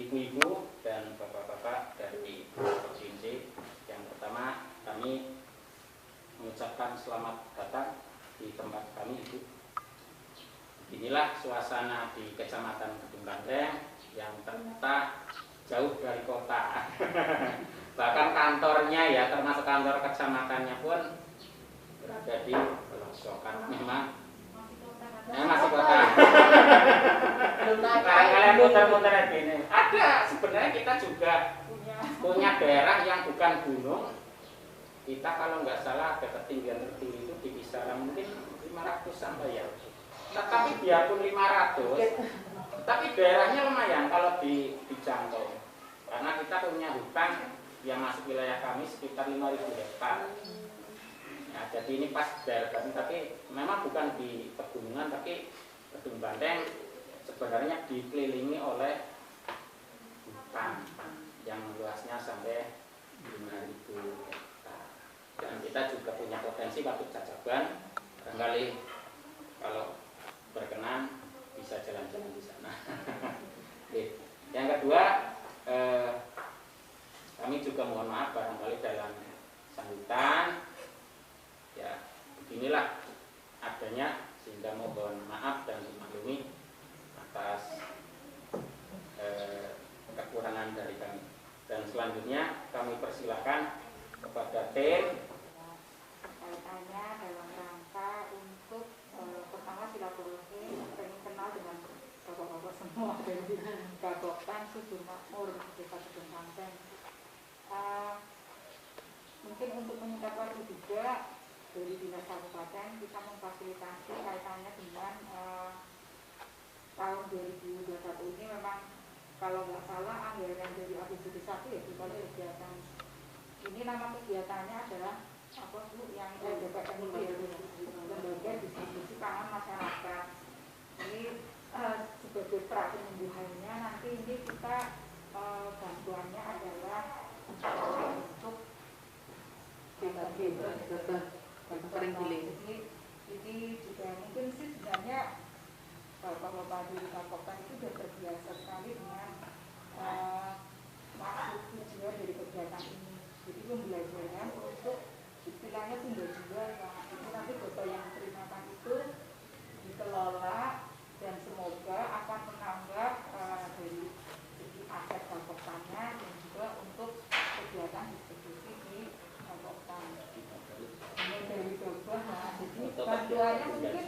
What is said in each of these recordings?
ibu-ibu dan bapak-bapak dari provinsi. Yang pertama, kami mengucapkan selamat datang di tempat kami, Ibu. Inilah suasana di Kecamatan Kedung Banteng yang ternyata jauh dari kota. Bahkan kantornya ya, termasuk kantor kecamatannya pun berada di pelosok, karena memang masih kota. Kalian muter-muter gini. Ada, sebenarnya kita juga punya daerah yang bukan gunung. Kita kalau nggak salah ada ketinggian tertinggi itu di kisaran mungkin 500 sampai ya. Tapi biarpun 500, tapi daerahnya lumayan kalau dijangkau. Karena kita punya hutan yang masuk wilayah kami sekitar 5.000 hektar. Ya, jadi ini pas daerah kami, tapi memang bukan di pegunungan, tapi Kedung Banteng sebenarnya dikelilingi oleh hutan yang luasnya sampai 5.000 hektar. Dan kita juga punya potensi Waduk Cacaban. Barangkali kalau berkenan bisa jalan-jalan di sana. Yang kedua, kami juga mohon maaf barangkali dalam sambutan ya beginilah adanya, sehingga mohon maaf dan dimaklumi atas kekurangan dari kami. Dan selanjutnya kami persilakan kepada tim kaitannya dalam rangka untuk pertama silaturahmi, ingin kenal dengan bapak-bapak semua dari Bagokan Subur Makmur Desa Kedung Banteng. Mungkin untuk menyingkat waktu juga, dari Dinas Kabupaten kita memfasilitasi kaitannya dengan tahun 2021 ini memang kalau nggak salah anggaran dari APBD 1 ya kita kegiatan ini, nama kegiatannya adalah apa Bu yang DPM itu ya, lembaga distribusi pangan masyarakat. Ini sebagai pra penyembuhannya nanti ini kita bantuannya adalah untuk paling giling. Ini juga mungkin sih sebenarnya bapak-bapak di Bagokan itu sudah terbiasa sekali dengan maksud tujuan dari kegiatan ini. Jadi pembelajaran untuk istilahnya tunda jiwa yang itu nanti bapak yang terimakan itu dikelola dan semoga akan menambah dari segi aset Bagokannya dan juga untuk kegiatan distribusi di Bagokan. Dari Bagokan, jadi bantuannya mungkin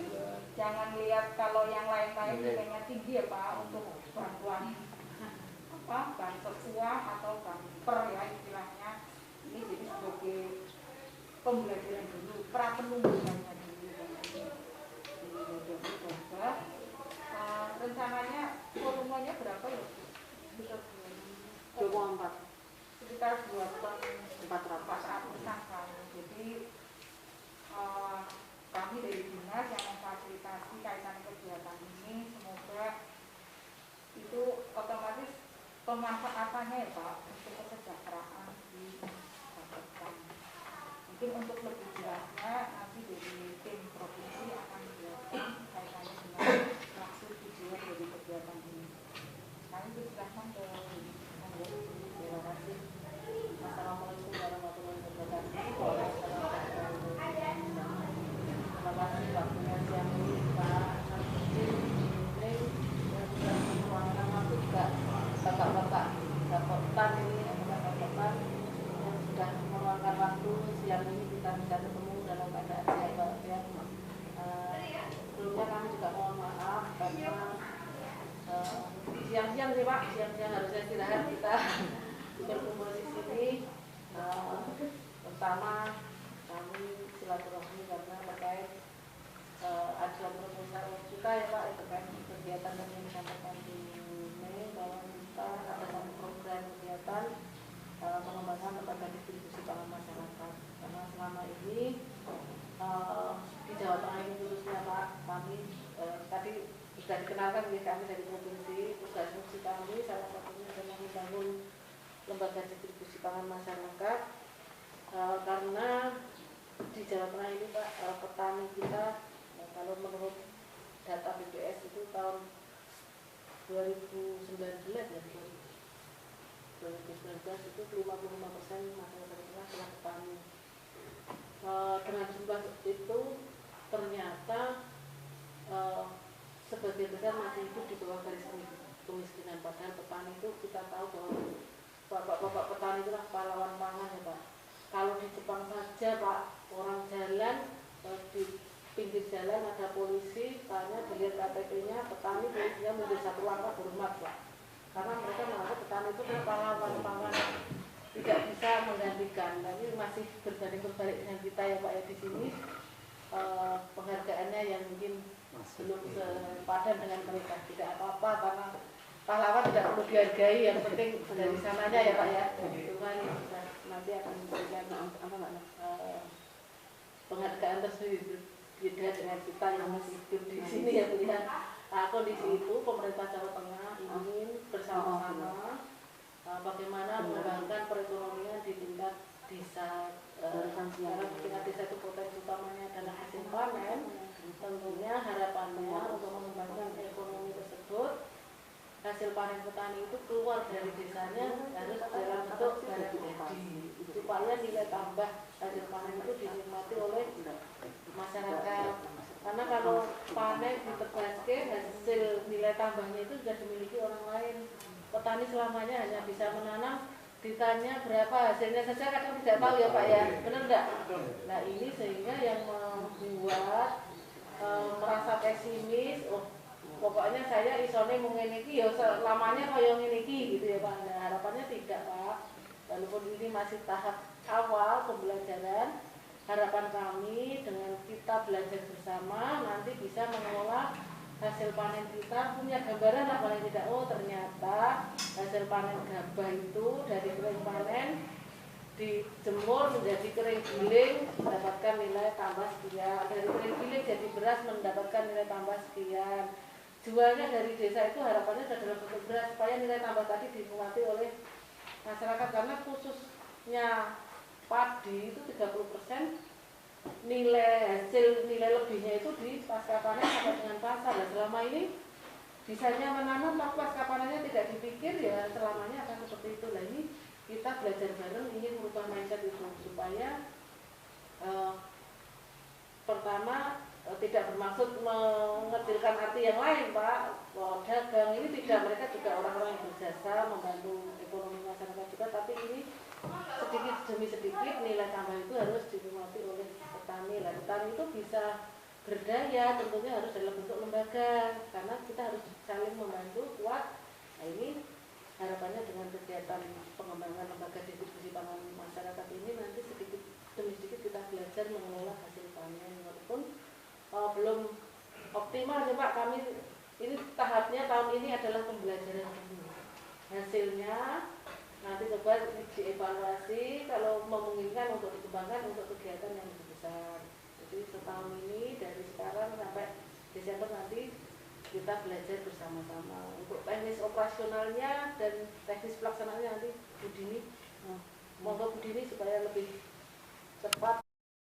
jangan lihat kalau yang lain-lain nilainya tinggi ya Pak, untuk bantuan apa bansos uang atau bumper ya istilahnya. Ini jadi sebagai pembelajaran dulu, pra penumbuhannya dulu. Rencananya volumenya berapa ya? Sekitar 24. Sekitar 2 ton 400 sampah. Jadi kami dari dinas yang memfasilitasi kaitan kegiatan ini, semoga itu otomatis pemanfaatannya ya Pak untuk kesejahteraan di Bagokan. Mungkin untuk lebih jelasnya nanti dari tim provinsi akan menjelaskan kaitannya dengan maksud tujuan dari kegiatan ini. Kami persilahkan ke Terima kasih. Assalamualaikum warahmatullahi wabarakatuh. Terima kasih waktunya siang ini Pak Nasruddin dan waktu juga bapak-bapak Bagokan ini, bapak-bapak yang sudah meluangkan waktu siang ini kita bisa ketemu dalam keadaan sehat ya. Sebelumnya kami juga mohon maaf karena siang-siang sih Pak, siang-siang harusnya istirahat kita berkumpul di sini. Pertama kami silaturahmi karena terkait ajuan proposal kita ya Pak terkait kegiatan yang disampaikan di Mei bahwa kita ada satu program kegiatan pengembangan lembaga distribusi pangan masyarakat, karena selama ini di Jawa Tengah ini khususnya Pak, kami tadi sudah dikenalkan kami dari provinsi, tugas fungsi kami salah satunya adalah membangun lembaga distribusi pangan masyarakat. Karena di Jawa Tengah ini Pak, petani kita kalau menurut data BPS itu tahun 2019 ya, 2019 itu 55% masyarakat tengah adalah petani. Dengan jumlah itu ternyata sebagian besar masih hidup di bawah garis kemiskinan. Padahal petani itu kita tahu bahwa bapak-bapak petani itulah pahlawan pangan ya Pak. Kalau di Jepang saja Pak, orang jalan di pinggir jalan ada polisi, tanya dilihat KTP-nya, petani polisinya mundur satu langkah hormat Pak. Karena mereka menganggap petani itu adalah pahlawan pangan, tidak bisa menggantikan. Tapi masih berbanding-berbalik dengan kita ya Pak ya di sini. Penghargaannya yang mungkin belum sepadan dengan mereka. Tidak apa-apa karena pahlawan tidak perlu dihargai, yang penting dari sananya ya Pak ya. Tuhan nanti akan memberikan penghargaan tersendiri beda dengan kita yang masih hidup di sini ya Bu ya. Kondisi itu pemerintah Jawa Tengah ingin bersama-sama bagaimana mengembangkan perekonomian di tingkat desa. Karena tingkat desa itu potensi utamanya adalah hasil panen. Tentunya harapannya untuk mengembangkan ekonomi tersebut, hasil panen petani itu keluar dari desanya harus dalam bentuk barang jadi, supaya nilai tambah hasil panen itu dinikmati oleh masyarakat. Karena kalau panen ditegaskan, hasil nilai tambahnya itu sudah dimiliki orang lain. Petani selamanya hanya bisa menanam, ditanya berapa hasilnya saja kadang tidak tahu ya Pak ya, benar enggak? Nah ini sehingga yang membuat merasa pesimis, pokoknya saya isone mau ngeniki ya selamanya kaya ngeniki gitu ya Pak. Nah, harapannya tidak Pak. Walaupun ini masih tahap awal pembelajaran, harapan kami dengan kita belajar bersama nanti bisa mengelola hasil panen kita, punya gambaran lah paling tidak, oh ternyata hasil panen gabah itu dari kering panen dijemur menjadi kering giling mendapatkan nilai tambah sekian, dari kering giling jadi beras mendapatkan nilai tambah sekian. Jualnya dari desa itu harapannya sudah dalam bentuk beras supaya nilai tambah tadi dinikmati oleh masyarakat, karena khususnya padi itu 30% nilai hasil nilai lebihnya itu di pasca panen sampai dengan pasar. Nah, selama ini bisanya menanam tapi pasca panennya tidak dipikir ya selamanya akan seperti itu. Nah ini kita belajar bareng ingin merubah mindset itu supaya pertama tidak bermaksud mengecilkan arti yang lain Pak. Dagang ini tidak, mereka juga orang-orang yang berjasa membantu ekonomi masyarakat juga, tapi ini sedikit demi sedikit nilai tambah itu harus dinikmati oleh petani. Lah petani itu bisa berdaya tentunya harus dalam bentuk lembaga, karena kita harus saling membantu kuat. Nah ini harapannya dengan kegiatan pengembangan lembaga distribusi pangan masyarakat ini nanti sedikit demi sedikit kita belajar mengelola hasil panen. Walaupun belum optimal sih Pak, kami ini tahapnya tahun ini adalah pembelajaran dulu. Hasilnya nanti coba dievaluasi kalau memungkinkan untuk dikembangkan untuk kegiatan yang lebih besar. Jadi setahun ini dari sekarang sampai Desember nanti kita belajar bersama-sama. Untuk teknis operasionalnya dan teknis pelaksanaannya nanti Bu Dini, monggo Bu Dini supaya lebih cepat.